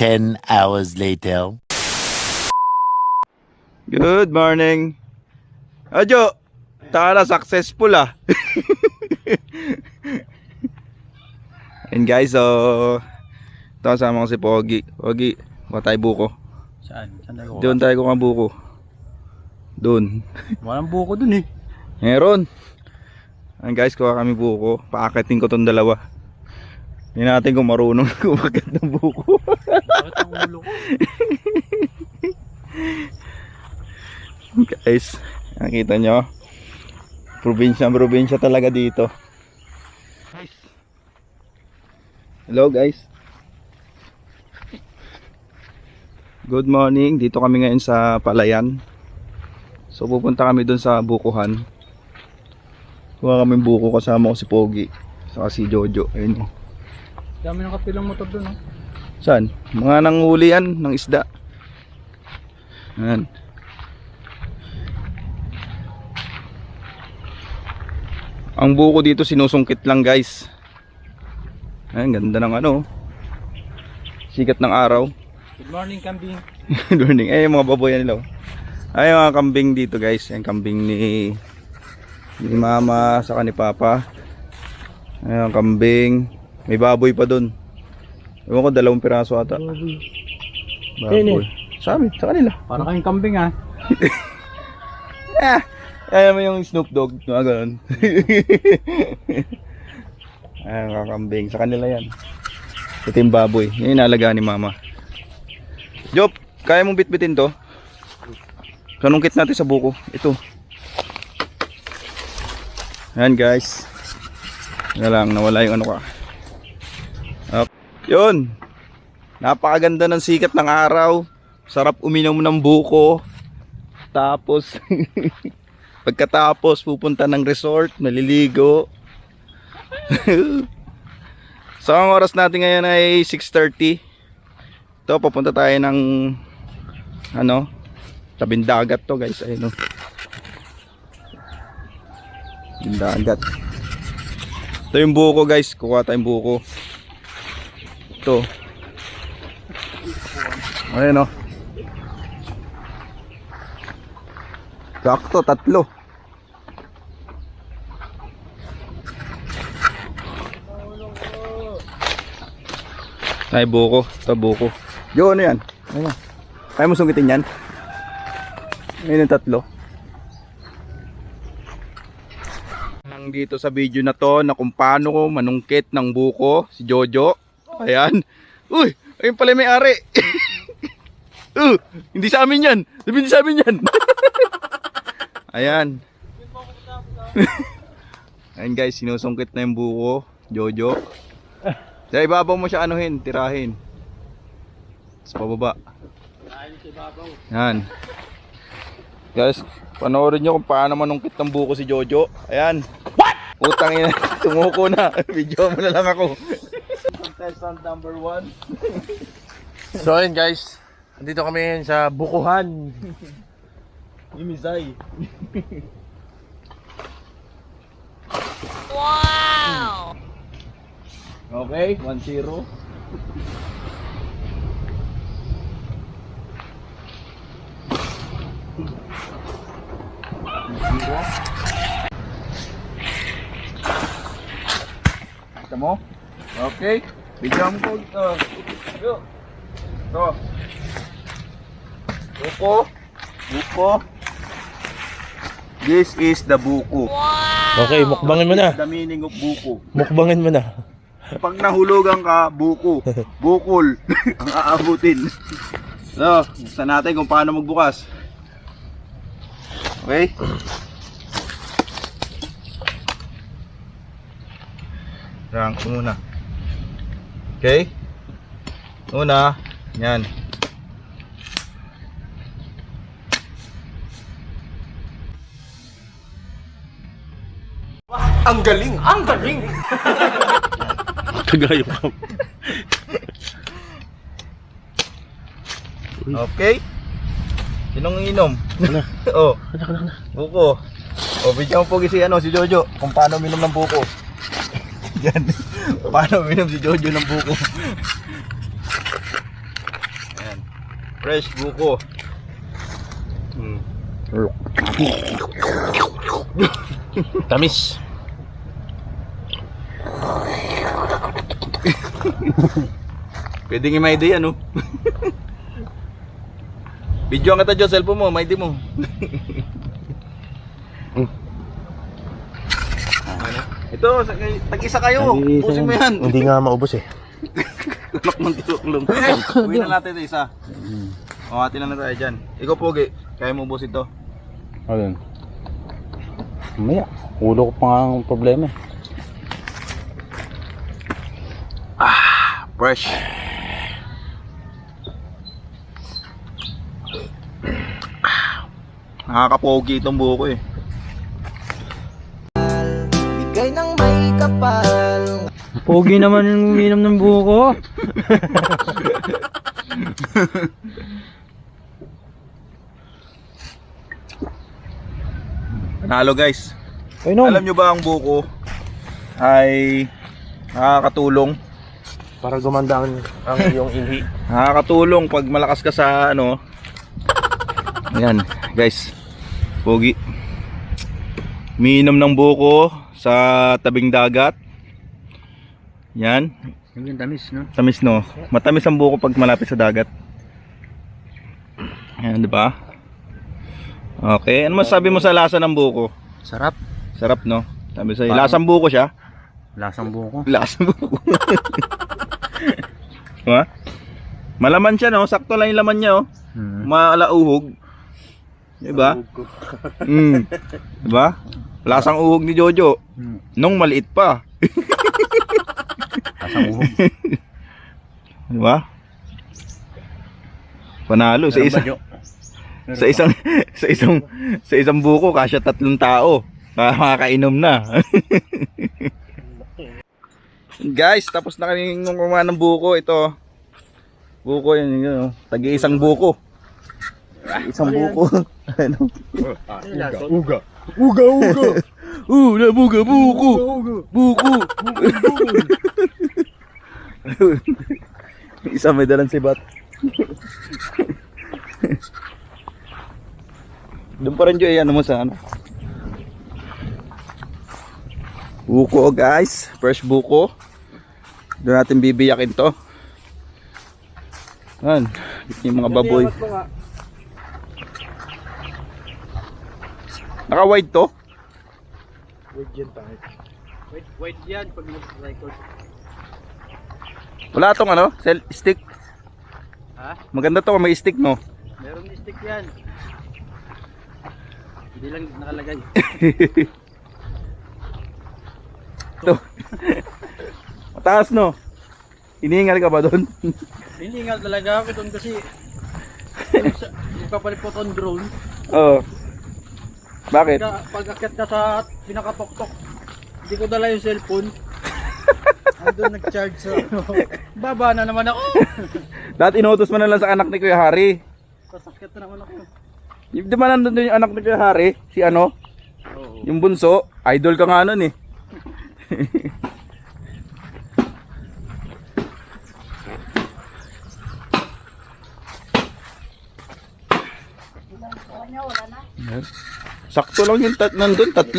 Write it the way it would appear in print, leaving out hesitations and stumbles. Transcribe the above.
10 hours later. Good morning. Adjo, tara successful ah. And guys, so ito kasama ko si Pogi. Pogi, kuha tayo buko. Saan? Saan tayo? Doon tayo kuha buko. Doon. Walang buko dun eh. Meron. And guys, kuha kami buko. Paakatin ko tong dalawa. Hindi natin kung marunong kumagat ng buko. Bakit ang ulo ko? Guys, nakita nyo, probinsya talaga dito. Hello guys, good morning. Dito kami ngayon sa Palayan. So pupunta kami dun sa bukuhan. Kuha kami buko, kasama ko si Pogi saka si Jojo. Ayun. Dami ng kapilang motor dun oh. Saan? Mga nanghuli yan ng isda. Ayan. Ang buko dito sinusungkit lang guys. Ayan, ganda ng ano, sikat ng araw. Good morning, kambing. Good morning. Ay, mga baboy nila. Ay, mga kambing dito guys. Ayan, kambing ni mama saka ni papa. Ayan, kambing. May baboy pa dun. Ewan ko, 2 piraso ata. Baboy. Sa amin, sa kanila. Para kayong kambing ah. Ayan mo yung Snoop Dogg, mga ganun. Ayan, kakambing. Sa kanila yan. Ito yung baboy. Yan yung inalagaan ni mama. Jop, kaya mong bitbitin to? Kanungkit natin sa buko. Ito. Ayan guys. Yan lang, nawala yung ano ka. Okay. Yun. Napakaganda ng sikat ng araw. Sarap uminom ng buko. Tapos pagkatapos pupunta ng resort, maliligo. So ang oras natin ngayon ay 6:30. Ito, papunta tayo ng ano, tabing dagat to guys. Ayun oh. Tabing dagat. Ito yung buko guys, kuha tayong buko. Ito. Ayun oh. Sakto, 3. Ay, buko. Ito, buko. Yo, ano yan? Ano? Kaya mo sungkitin yan? Ayun yung 3. Nandito sa video na to na kung paano ko manungkit ng buko si Jojo. Ayan. Uy, ayun pala may ari. Hindi sa amin yan. Hindi sa amin yan. Ayan. Ayan guys, sinusungkit na yung buko, Jojo. Sa ibabaw mo siya anuhin, tirahin. Sa pababa. Ayan. Guys, panoorin nyo kung paano manungkit ng buko si Jojo. Ayan. What? Utang ina, tumuko na. Video mo na lang ako. Contestant number 1. So ayun guys, andito kami ngayon sa bukuhan. Imizay. Wow! Okay, 1-0. Kita mo? Okay. Bigyan mo ko. Yo. To. Buko. Buko. This is the buko. Wow! Okay, mukbangin mo na. The meaning of buko. Mukbangin mo na. Pag nahulugan ka, buko. Bukol. Ang aabutin. So, buksan natin kung paano magbukas. Okay? Rank muna. Okay? Una, yan. Ang galing! Ang galing! Kagaya pa. Okay? Sinong inom? Ano? Oh, Ano? buko. O, bigyan mo po si Jojo kung paano uminom ng buko. Yan. Paano uminom si Jojo ng buko. Fresh buko. Tamis. Pwede nga may idea, no? Video ang kita dyan, cellphone mo, may idea mo. Ito, tag-isa kayo. Pusin mo yan. Hindi nga maubos eh. Anak mong tinuklong. Uwi na natin ito isa. O, hati lang na tayo dyan. Ikaw, Pogi, kaya mo ubos ito? Alin? Mamaya, ulo ko pa nga ang problema eh. Fresh. Nakakapogi itong buko eh. Pogi naman yung uminom ng buko. Panalo guys. Ayun, Alam nyo ba ang buko ay nakakatulong? Para gumanda ang iyong inhi. Nakakatulong pag malakas ka sa ano. Ayan guys. Pogi. Umiinom ng buko sa tabing dagat. Yan. yung tamis, no? Tamis, no? Matamis ang buko pag malapit sa dagat. Ayan, di ba? Okay, ano masabi mo sa lasa ng buko? Sarap. Sarap, no? Sabi sa'yo, lasang buko siya? Lasang buko. Lasang buko. Diba? Malaman siya, no? Sakto lang yung laman niya, oh. Malauhog. Diba? Diba? Lasang uhog ni Jojo. Nung maliit pa. Lasang uhog. Diba? Panalo sa isang buko kasya 3 tao. Makakainom na. Guys, tapos na kami kumain ng buko. Ito. Buko yun, tagi-isang buko. Isang buko. Ano? Uga. Buko. Buko. Isa may dalang sibat. Doon pa rin Joy, ano mo sa ano? Buko guys, fresh buko. Doon natin bibiyakin to. Yan, yung mga baboy. Naka-wide to? Wait yan tayo. Wait yan pag nag-record. Wala tong ano, stick. Ha? Maganda to, may stick no. Meron stick yan. Hindi lang nakalagay. To. Mataas no. Hinihingal ka ba doon? Hiningal talaga ako doon kasi ipapalit ko itong drone. Oo. Bakit? Pag akit ka sa pinakapoktok, hindi ko dala yung cellphone. Andun nag-charge sa ano. Baba na naman ako. Dati inutos mo na lang sa anak ni Kuya Hari. Sasakit na naman ako. Di ba nandun din yung anak ni Kuya Hari? Si ano? Oo. Yung bunso. Idol ka nga nun eh. Sakto lang yung nandun, 3.